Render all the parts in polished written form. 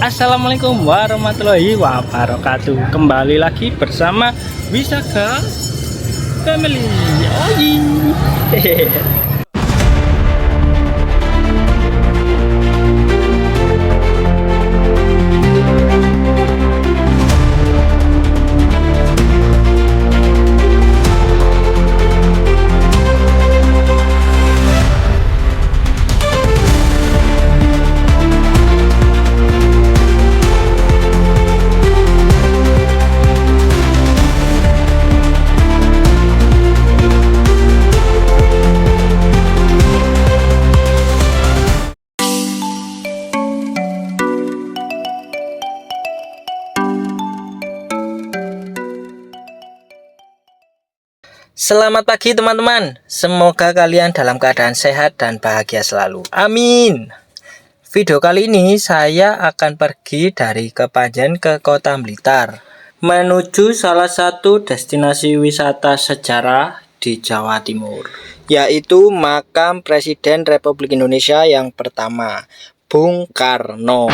Assalamualaikum warahmatullahi wabarakatuh. Kembali lagi bersama Wisaka Family. Hehehe. Selamat pagi teman-teman, semoga kalian dalam keadaan sehat dan bahagia selalu, amin. Video kali ini saya akan pergi dari Kepanjen ke Kota Blitar, menuju salah satu destinasi wisata sejarah di Jawa Timur, yaitu makam Presiden Republik Indonesia yang pertama, Bung Karno.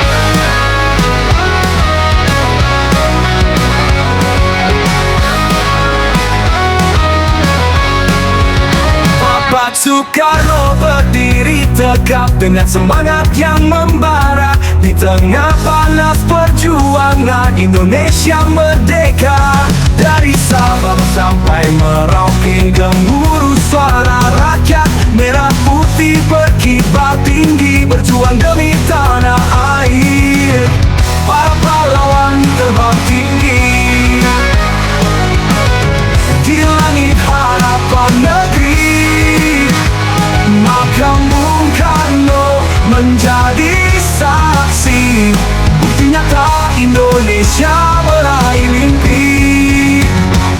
Pak Soekarno berdiri tegap dengan semangat yang membara di tengah panas perjuangan Indonesia merdeka. Dari Sabang sampai Merauke gemuruh suara rakyat, merah putih berkibar tinggi berjuang demi tanah air. Para pahlawan terbang tinggi di langit harapan negeri. Makam Bung Karno menjadi saksi, bukti nyata Indonesia meraih mimpi.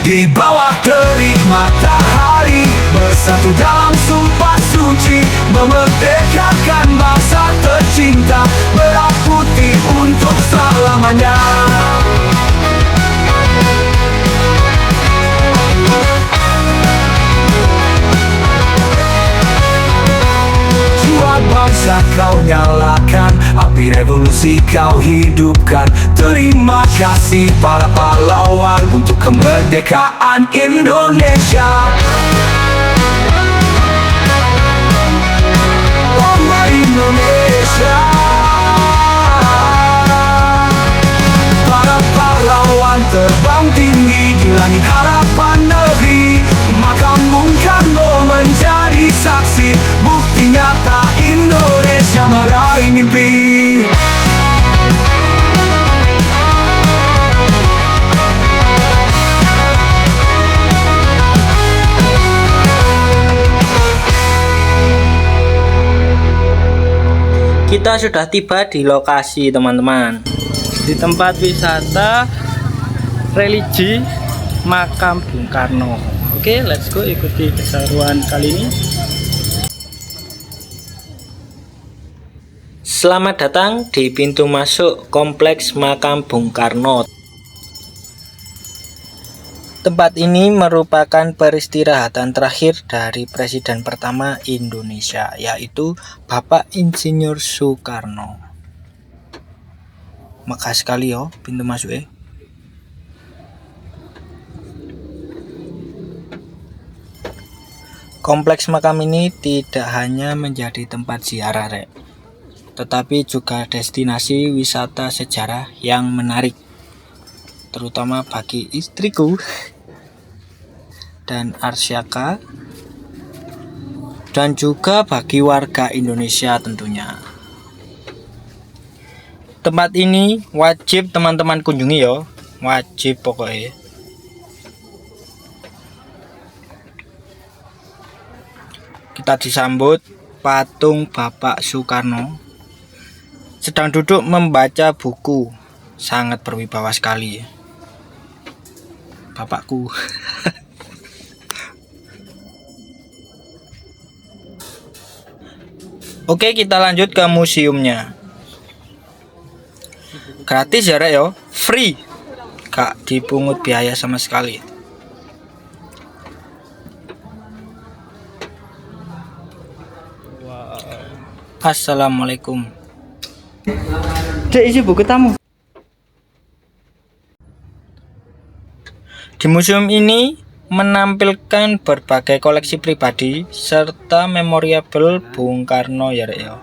Di bawah terik matahari, bersatu dalam sumpah suci, memerdekakan bangsa tercinta, merah putih untuk selamanya. Bangsa kau nyalakan, api revolusi kau hidupkan. Terima kasih para pahlawan untuk kemerdekaan Indonesia. Lambang Indonesia. Para pahlawan terbang tinggi di langit harapan negeri. Makam Bung Karno menjadi saksi, bukti nyata Indonesia meraih mimpi. Kita sudah tiba di lokasi teman-teman, di tempat wisata religi makam Bung Karno. Oke, let's go, ikuti keseruan kali ini. Selamat datang di pintu masuk kompleks makam Bung Karno. Tempat ini merupakan peristirahatan terakhir dari Presiden pertama Indonesia, yaitu Bapak Insinyur Soekarno. Megah sekali yo pintu masuknya. Kompleks makam ini tidak hanya menjadi tempat ziarah, tetapi juga destinasi wisata sejarah yang menarik, terutama bagi istriku dan Arsyaka, dan juga bagi warga Indonesia tentunya. Tempat ini wajib teman-teman kunjungi yo, wajib pokoknya. Kita disambut patung Bapak Soekarno sedang duduk membaca buku, sangat berwibawa sekali bapakku. Oke, kita lanjut ke museumnya. Gratis ya yo, free, gak dipungut biaya sama sekali. Assalamualaikum. Dek, isi buku tamu. Di museum ini menampilkan berbagai koleksi pribadi serta memorable Bung Karno ya, Rek, ya.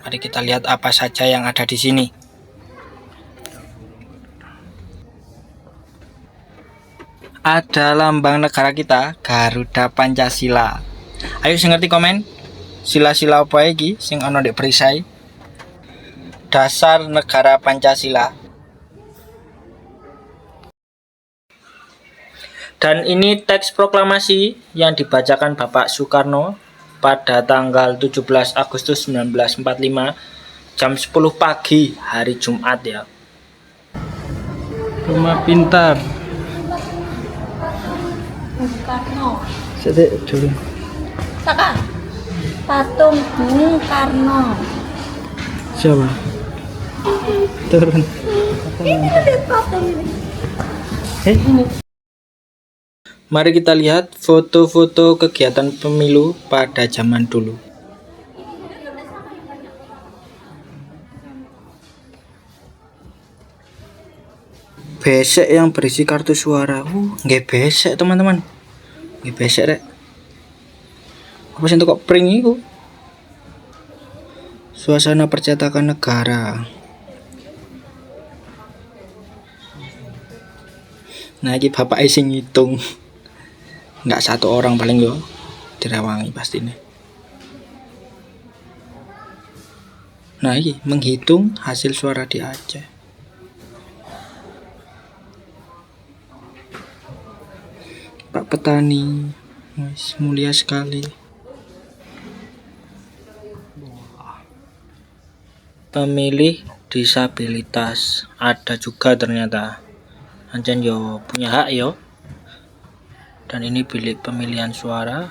Mari kita lihat apa saja yang ada di sini. Ada lambang negara kita, Garuda Pancasila. Ayo sing ngerti komen. Sila-sila apa iki sing ana ndek perisai? Dasar negara Pancasila. Dan ini teks proklamasi yang dibacakan Bapak Soekarno pada tanggal 17 Agustus 1945 jam 10 pagi hari Jumat ya. Rumah pintar. Bung Karno. Sedek dulu. Saka. Patung Bung Karno. Siapa? Turun. Ini lihat patung ini. Ini. Mari kita lihat foto-foto kegiatan pemilu pada zaman dulu. Besek yang berisi kartu suara. Nggak besek teman-teman. Nggak besek rek. Apa sih kok pring itu? Suasana percetakan negara. Nah, ini bapak sing ngitung. Nggak satu orang paling yo direwangi pasti nih. Nah, ini menghitung hasil suara di Aceh. Pak petani, mulia sekali. Pemilih disabilitas ada juga ternyata. Anjan yo punya hak yo. Dan ini bilik pemilihan suara.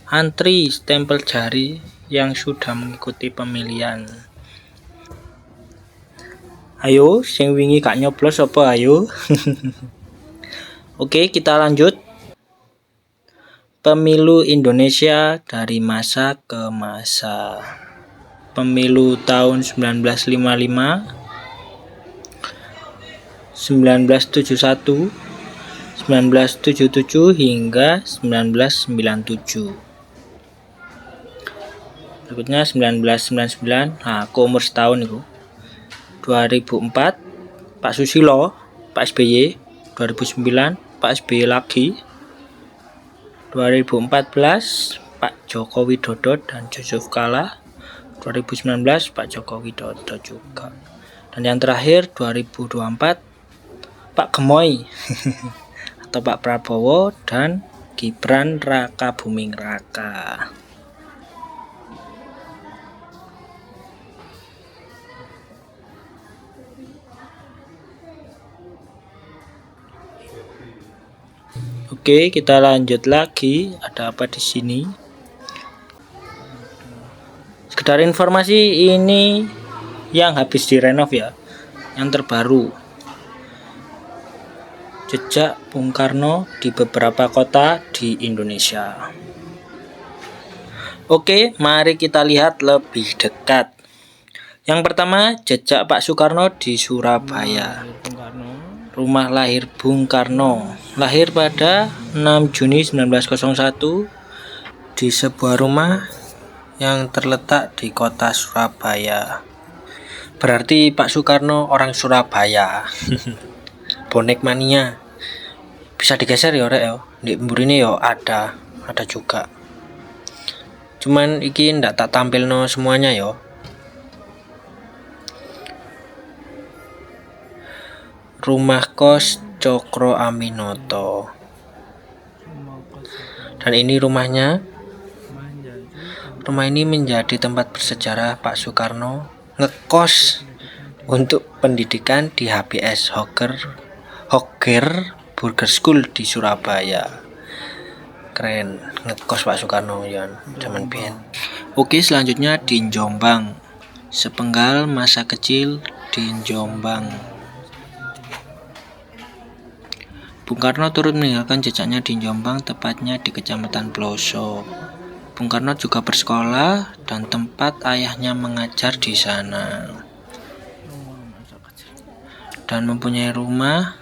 Antri stempel jari yang sudah mengikuti pemilihan. Ayo, sing wingi gak nyoblos apa ayo? Oke, kita lanjut. Pemilu Indonesia dari masa ke masa. Pemilu tahun 1955, 1971, 1977 hingga 1997. Berikutnya 1999. Nah, aku umur setahun itu. 2004 Pak Susilo, Pak SBY. 2009 Pak SBY lagi. 2014 Pak Joko Widodo dan Yusuf Kala. 2019 Pak Joko Widodo juga. Dan yang terakhir 2024 Pak Gemoy atau Pak Prabowo dan Gibran Raka Buming Raka. Oke, kita lanjut lagi. Ada apa di sini? Sekedar informasi, ini yang habis direnov ya, yang terbaru. Jejak Bung Karno di beberapa kota di Indonesia. Oke, mari kita lihat lebih dekat. Yang pertama, jejak Pak Soekarno di Surabaya. Rumah lahir Bung Karno. Lahir pada 6 Juni 1901 di sebuah rumah yang terletak di kota Surabaya. Berarti Pak Soekarno orang Surabaya. Bonek mania. Bisa digeser ya rek ya. Di mburine ya ada juga. Cuman iki ndak tak tampilno semuanya ya. Rumah kos Cokro Aminoto. Dan ini rumahnya. Rumah ini menjadi tempat bersejarah Pak Soekarno ngekos untuk pendidikan di HBS Hogger Burger School di Surabaya. Keren, ngekos Pak Soekarno ya zaman biyen. Oke, selanjutnya di Jombang. Sepenggal masa kecil di Jombang. Bung Karno turut meninggalkan jejaknya di Jombang, tepatnya di Kecamatan Ploso. Bung Karno juga bersekolah dan tempat ayahnya mengajar di sana. Dan mempunyai rumah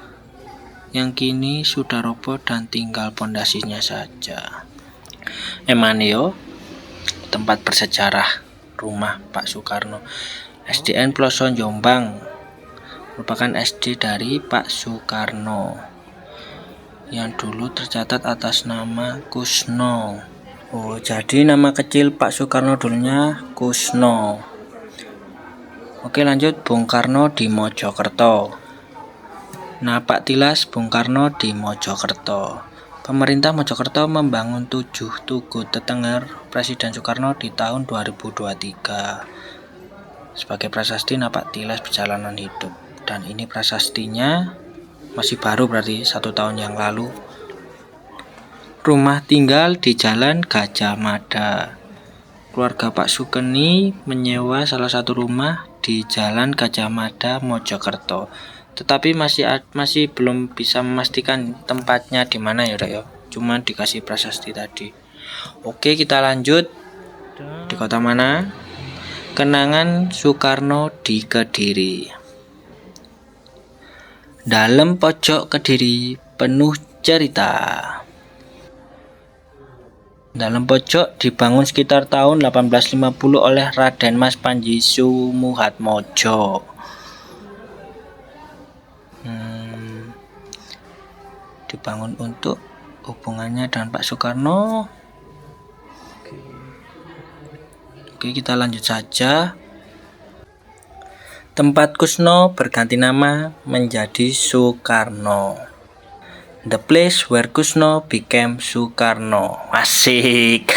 yang kini sudah roboh dan tinggal pondasinya saja. Emaneo, tempat bersejarah rumah Pak Soekarno. SDN Ploso Jombang merupakan SD dari Pak Soekarno yang dulu tercatat atas nama Kusno. Oh, jadi nama kecil Pak Soekarno dulunya Kusno. Oke, lanjut. Bung Karno di Mojokerto. Napak tilas Bung Karno di Mojokerto. Pemerintah Mojokerto membangun 7 tugu tetenger Presiden Soekarno di tahun 2023 sebagai prasasti napak tilas perjalanan hidup. Dan ini prasastinya masih baru, berarti 1 tahun yang lalu. Rumah tinggal di Jalan Gajah Mada. Keluarga Pak Sukeni menyewa salah satu rumah di Jalan Gajah Mada, Mojokerto. Tetapi masih belum bisa memastikan tempatnya di mana ya, Dok ya. Cuman dikasih prasasti tadi. Oke, kita lanjut. Di kota mana? Kenangan Soekarno di Kediri. Dalam pojok Kediri penuh cerita. Dalam pojok dibangun sekitar tahun 1850 oleh Raden Mas Panji Sumoatmojo. Dibangun untuk hubungannya dengan Pak Soekarno. Oke, kita lanjut saja. Tempat Kusno berganti nama menjadi Soekarno. The place where Kusno became Soekarno. Asik.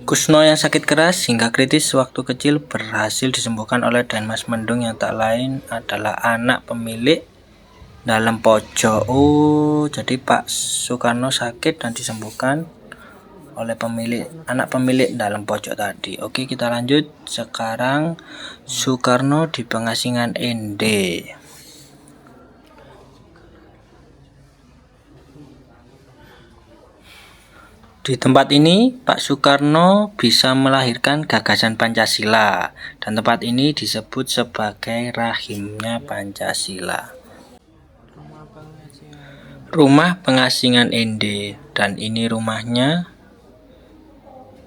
Kusno yang sakit keras hingga kritis waktu kecil berhasil disembuhkan oleh Dan Mas Mendung yang tak lain adalah anak pemilik Dalam Pojok. Oh, jadi Pak Soekarno sakit dan disembuhkan oleh anak pemilik Dalam Pojok tadi. Oke, kita lanjut. Sekarang Soekarno di Pengasingan ND. Di tempat ini Pak Soekarno bisa melahirkan gagasan Pancasila dan tempat ini disebut sebagai rahimnya Pancasila. Rumah Pengasingan ND, dan ini rumahnya.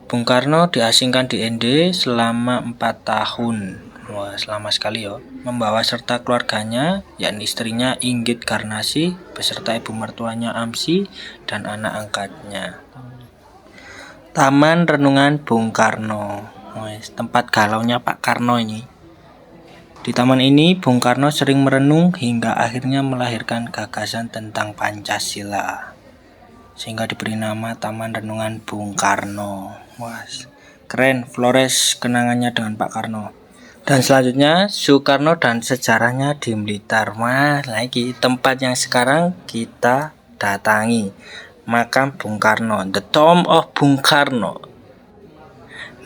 Bung Karno diasingkan di ND selama 4 tahun. Wah, selama sekali ya. Membawa serta keluarganya, yakni istrinya Inggit Garnasi, beserta ibu mertuanya Amsi dan anak angkatnya. Taman Renungan Bung Karno. Tempat galaunya Pak Karno ini. Di taman ini Bung Karno sering merenung hingga akhirnya melahirkan gagasan tentang Pancasila, sehingga diberi nama Taman Renungan Bung Karno. Wah, keren. Flores kenangannya dengan Pak Karno. Dan selanjutnya Soekarno dan sejarahnya di Blitar. Wah, lagi tempat yang sekarang kita datangi, makam Bung Karno, the tomb of Bung Karno.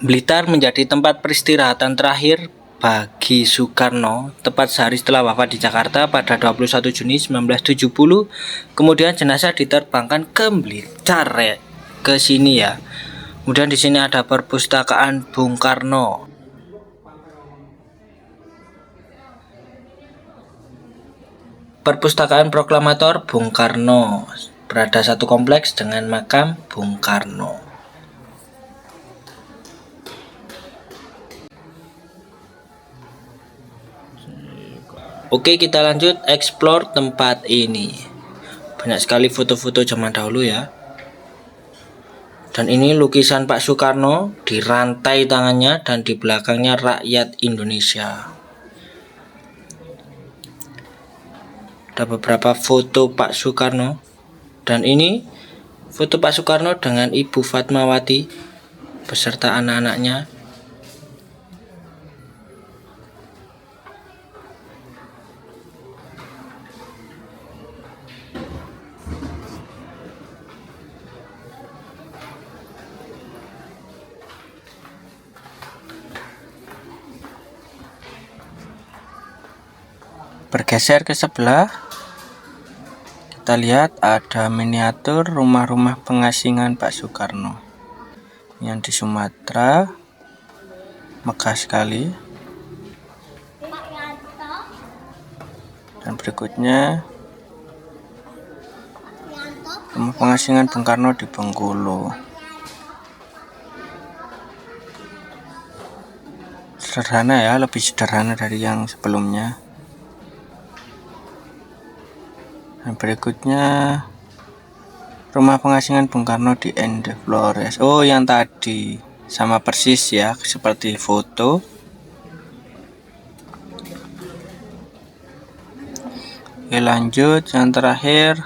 Blitar menjadi tempat peristirahatan terakhir bagi Soekarno, tepat sehari setelah wafat di Jakarta pada 21 Juni 1970. Kemudian jenazah diterbangkan ke Blitar, ke sini ya. Kemudian di sini ada perpustakaan Bung Karno. Perpustakaan Proklamator Bung Karno berada satu kompleks dengan makam Bung Karno. Oke, kita lanjut explore tempat ini. Banyak sekali foto-foto zaman dahulu ya. Dan ini lukisan Pak Soekarno di rantai tangannya dan di belakangnya rakyat Indonesia. Ada beberapa foto Pak Soekarno. Dan ini foto Pak Soekarno dengan Ibu Fatmawati beserta anak-anaknya. Bergeser ke sebelah, kita lihat ada miniatur rumah-rumah pengasingan Pak Soekarno. yang di Sumatera, megah sekali. Dan berikutnya rumah pengasingan Bung Karno di Bengkulu. Sederhana ya, lebih sederhana dari yang sebelumnya. Dan berikutnya rumah pengasingan Bung Karno di Ende Flores. Oh, yang tadi sama persis ya, seperti foto. Oke, lanjut yang terakhir,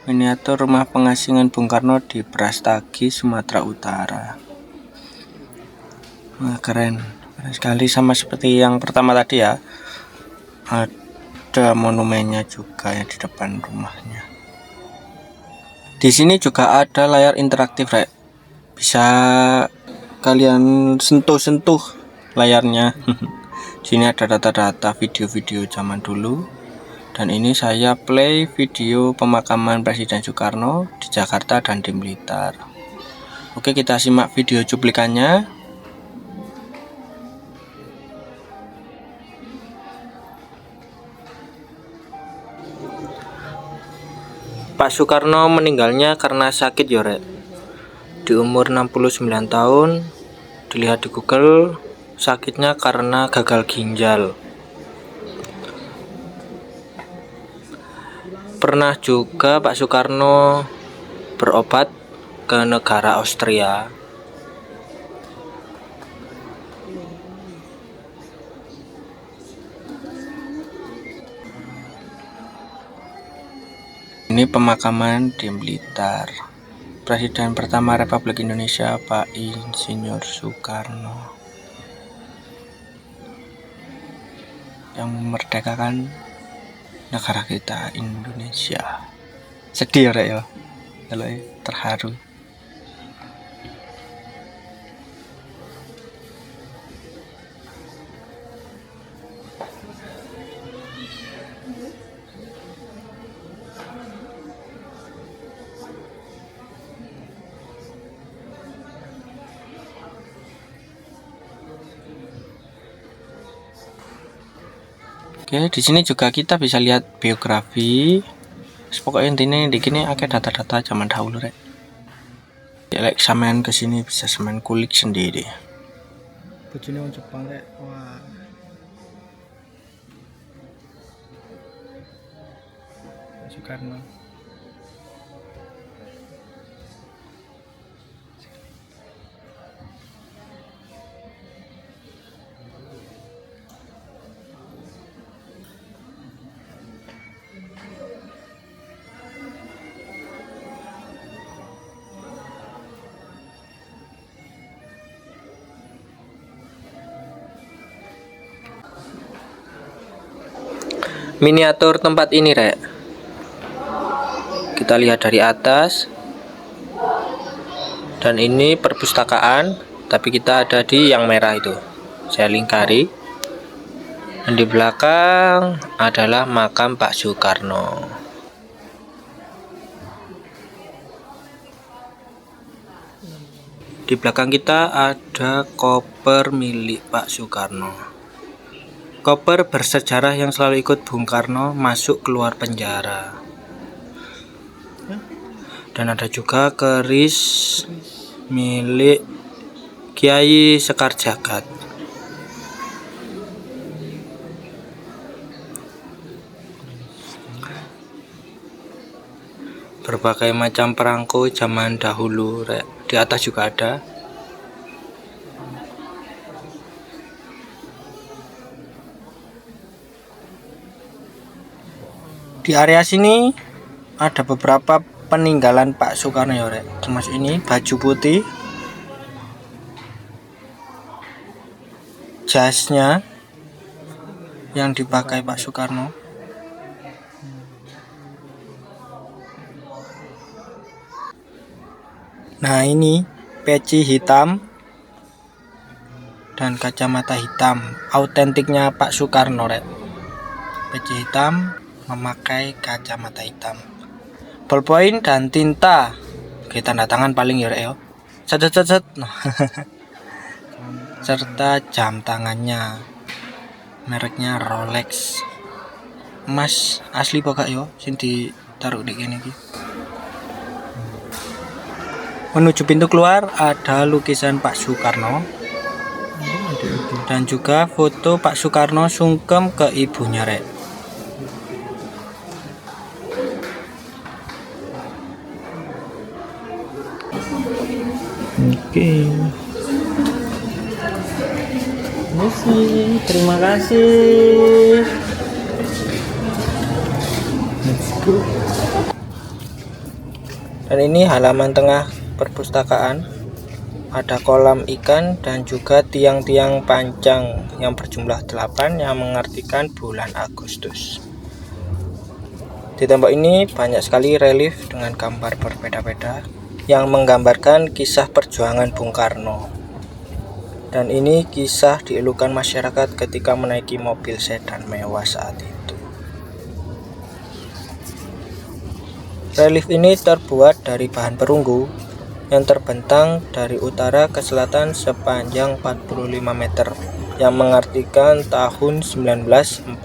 miniatur rumah pengasingan Bung Karno di Brastagi, Sumatera Utara. Wah, keren sekali, sama seperti yang pertama tadi ya. Ada monumennya juga yang di depan rumahnya. Di sini juga ada layar interaktif, Rek. Bisa kalian sentuh-sentuh layarnya. Di sini ada data-data video-video zaman dulu. Dan ini saya play video pemakaman Presiden Soekarno di Jakarta dan di Blitar. Oke, kita simak video cuplikannya. Pak Soekarno meninggalnya karena sakit ya, Rek. Di umur 69 tahun, dilihat di Google, sakitnya karena gagal ginjal. Pernah juga Pak Soekarno berobat ke negara Austria. Ini pemakaman di Blitar. Presiden pertama Republik Indonesia Pak Insinyur Soekarno yang memerdekakan negara kita Indonesia. Sedih ya, kalau terharu. Oke, di sini juga kita bisa lihat biografi. Pokoknya intinya di sini ada data-data zaman dahulu, Rek. Ya, like sampean ke sini bisa sampean kulik sendiri. Bojone wong Jepang, Rek. Wah. Soekarno. Miniatur tempat ini, Rek. Kita lihat dari atas. Dan ini perpustakaan, tapi kita ada di yang merah itu. Saya lingkari. Dan di belakang adalah makam Pak Soekarno. Di belakang kita ada koper milik Pak Soekarno. Koper bersejarah yang selalu ikut Bung Karno masuk keluar penjara. Dan ada juga keris milik Kiai Sekar Jagad. Berbagai macam perangko zaman dahulu, Rek. Di atas juga ada. Di area sini ada beberapa peninggalan Pak Soekarno ya, Rek. Termasuk ini baju putih, jasnya yang dipakai Pak Soekarno. Nah, ini peci hitam dan kacamata hitam, autentiknya Pak Soekarno, Rek. Peci hitam memakai kacamata hitam. Ballpoint dan tinta. Oke, tanda tangan paling ya, Rek. Cet. Serta jam tangannya mereknya Rolex. Emas asli pokok yo sing ditaruh di kene iki. Menuju pintu keluar ada lukisan Pak Soekarno dan juga foto Pak Soekarno sungkem ke ibunya rek. Oke. Terima kasih. Let's go. Dan ini halaman tengah perpustakaan. Ada kolam ikan dan juga tiang-tiang panjang yang berjumlah 8 yang mengartikan bulan Agustus. Di tembok ini banyak sekali relief dengan gambar berbeda-beda yang menggambarkan kisah perjuangan Bung Karno. Dan ini kisah dielukan masyarakat ketika menaiki mobil sedan mewah saat itu. Relief ini terbuat dari bahan perunggu yang terbentang dari utara ke selatan sepanjang 45 meter yang mengartikan tahun 1945.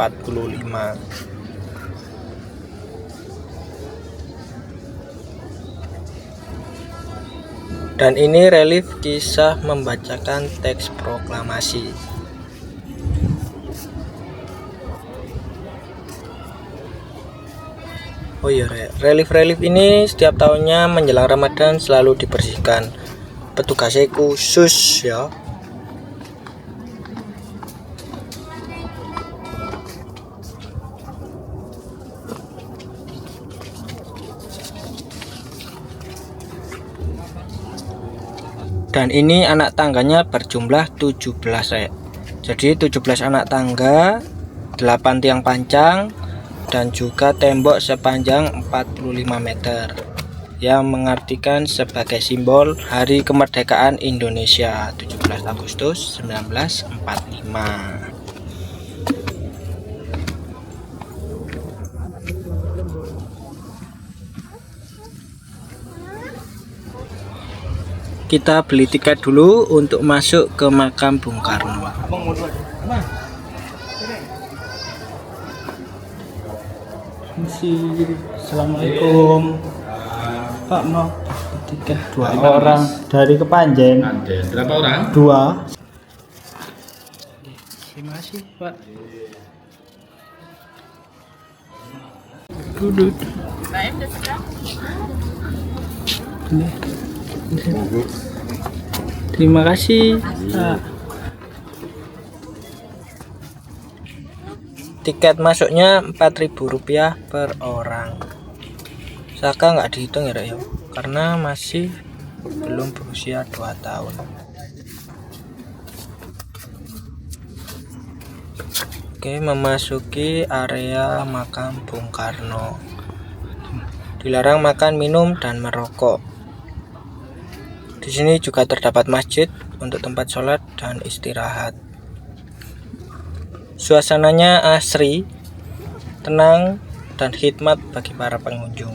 Dan ini relief kisah membacakan teks proklamasi. Oh iya, relief ini setiap tahunnya menjelang Ramadan selalu dibersihkan. Petugasnya khusus ya. Dan ini anak tangganya berjumlah 17 rek. Jadi 17 anak tangga, 8 tiang panjang, dan juga tembok sepanjang 45 meter yang mengartikan sebagai simbol Hari Kemerdekaan Indonesia 17 Agustus 1945. Kita beli tiket dulu untuk masuk ke makam Bung Karno. Assalamualaikum. Pak mau tiket 2 orang dari Kepanjen. Ada berapa orang? 2. Terima kasih Pak. Duduk. Terima kasih. Tiket masuknya Rp4.000 per orang. Saka nggak dihitung ya, Rek, ya, karena masih belum berusia 2 tahun. Oke, memasuki area makam Bung Karno. Dilarang makan, minum, dan merokok. Di sini juga terdapat masjid untuk tempat sholat dan istirahat. Suasananya asri, tenang, dan khidmat bagi para pengunjung.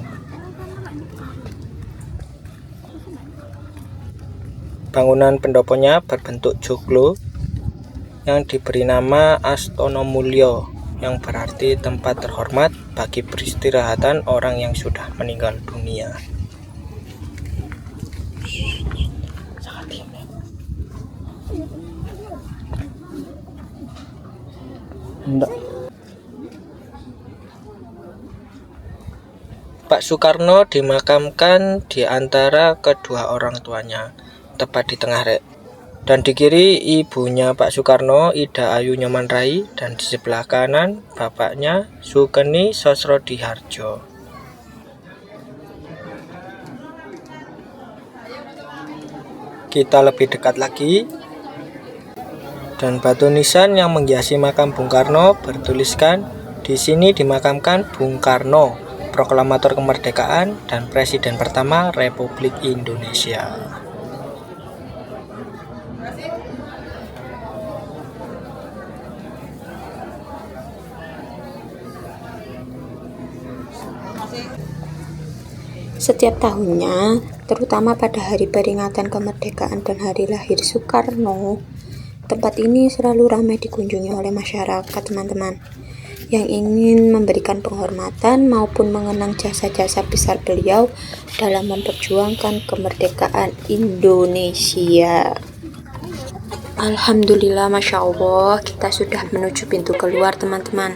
Bangunan pendoponya berbentuk joglo yang diberi nama Astono Mulyo, yang berarti tempat terhormat bagi peristirahatan orang yang sudah meninggal dunia. Pak Soekarno dimakamkan di antara kedua orang tuanya, tepat di tengah rek. Dan di kiri ibunya Pak Soekarno, Ida Ayu Nyoman Rai, dan di sebelah kanan bapaknya Sugeng Sosrodihardjo. Kita lebih dekat lagi, dan batu nisan yang menghiasi makam Bung Karno bertuliskan, di sini dimakamkan Bung Karno, proklamator kemerdekaan dan presiden pertama Republik Indonesia. Setiap tahunnya, terutama pada hari peringatan kemerdekaan dan hari lahir Soekarno, tempat ini selalu ramai dikunjungi oleh masyarakat, teman-teman, yang ingin memberikan penghormatan maupun mengenang jasa-jasa besar beliau dalam memperjuangkan kemerdekaan Indonesia. Alhamdulillah, Masya Allah, kita sudah menuju pintu keluar, teman-teman.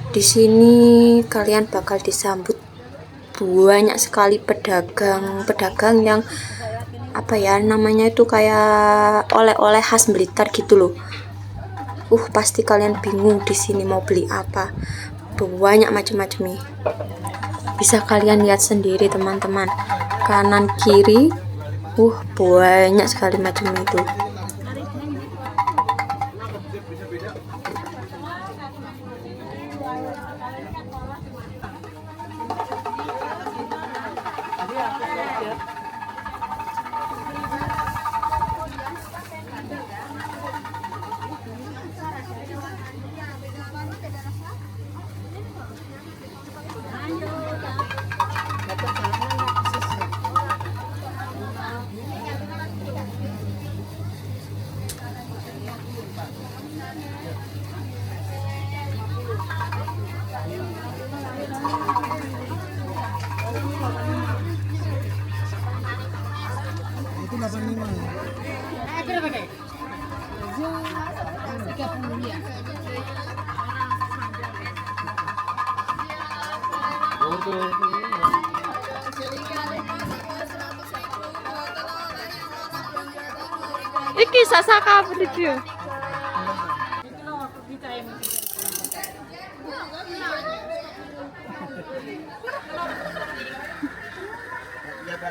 Di sini kalian bakal disambut banyak sekali pedagang yang namanya itu kayak oleh-oleh khas Blitar gitu loh. Pasti kalian bingung di sini mau beli apa. Banyak macam-macam nih. Bisa kalian lihat sendiri, teman-teman. Kanan kiri, banyak sekali macam itu. Iki sasaka video.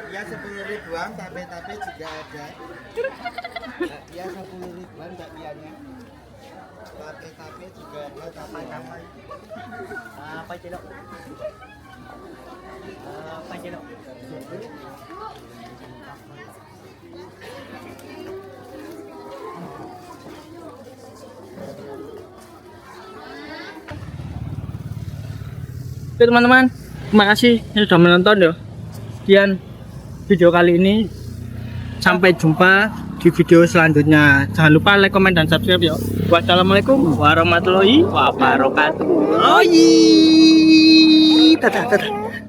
Ya 10 ribuan, tape juga ada. Ya 10 ribuan bakpianya. Tape juga ada, tape. Apa cilok? Apa cilok? Oke teman-teman, terima kasih yang sudah menonton ya. Sekian video kali ini. Sampai jumpa di video selanjutnya. Jangan lupa like, comment, dan subscribe ya. Wassalamualaikum warahmatullahi wabarakatuh. Dadah.